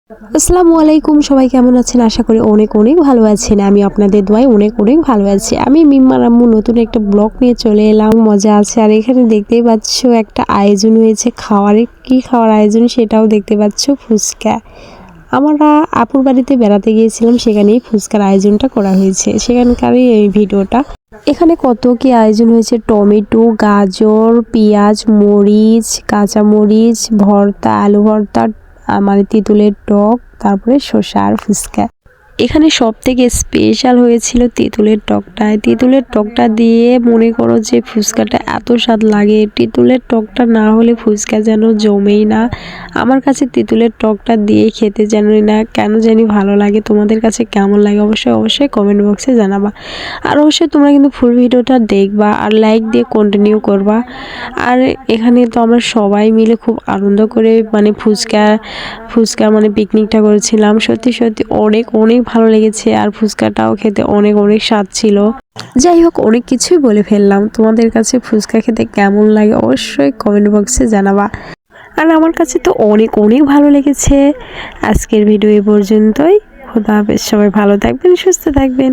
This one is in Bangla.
আসসালামু আলাইকুম, সবাই কেমন আছেন? আশা করি অনেক অনেক ভালো আছেন। আমি আপনাদের দোয়ায় অনেক অনেক ভালো আছি। আমি মিম্মার আম্মু নতুন একটা ব্লগ নিয়ে চলে এলাম, মজা আছে। আর এখানে দেখতেই পাচ্ছ একটা আয়োজন হয়েছে খাওয়ার। কি খাওয়ার আয়োজন সেটাও দেখতে পাচ্ছ, ফুচকা। আমরা আপুর বাড়িতে বেড়াতে গিয়েছিলাম, সেখানেই ফুচকার আয়োজনটা করা হয়েছে, সেখানকারই এই ভিডিওটা। এখানে কত কি আয়োজন হয়েছে, টমেটো, গাজর, পেঁয়াজ, মরিচ, কাঁচামরিচ, ভর্তা, আলু ভর্তা, মানে তেঁতুলের টক, তারপরে শসা আর ফুচকা। এখানে সব থেকে স্পেশাল হয়েছিল তেঁতুলের টকটা। তেঁতুলের টকটা দিয়ে মনে করো যে ফুচকাটা এত স্বাদ লাগে, তেঁতুলের টকটা না হলে ফুচকা যেন জমেই না। আমার কাছে তেঁতুলের টকটা দিয়ে খেতে জানি না কেন জানি ভালো লাগে। তোমাদের কাছে কেমন লাগে অবশ্যই অবশ্যই কমেন্ট বক্সে জানাবা। আর অবশ্যই তোমরা কিন্তু ফুল ভিডিওটা দেখবা আর লাইক দিয়ে কন্টিনিউ করবা। আর এখানে তো আমরা সবাই মিলে খুব আনন্দ করে মানে ফুচকা মানে পিকনিকটা করেছিলাম। সত্যি সত্যি অনেক অনেক ভালো লেগেছে, আর ফুচকাটাও খেতে অনেক অনেক স্বাদ ছিল। যাই হোক, অনেক কিছুই বলে ফেললাম। তোমাদের কাছে ফুচকা খেতে কেমন লাগে অবশ্যই কমেন্ট বক্সে জানাবা। আর আমার কাছে তো অনেক অনেক ভালো লেগেছে। আজকের ভিডিও এই পর্যন্তই। খোদা হাফেজ, সবাই ভালো থাকবেন, সুস্থ থাকবেন।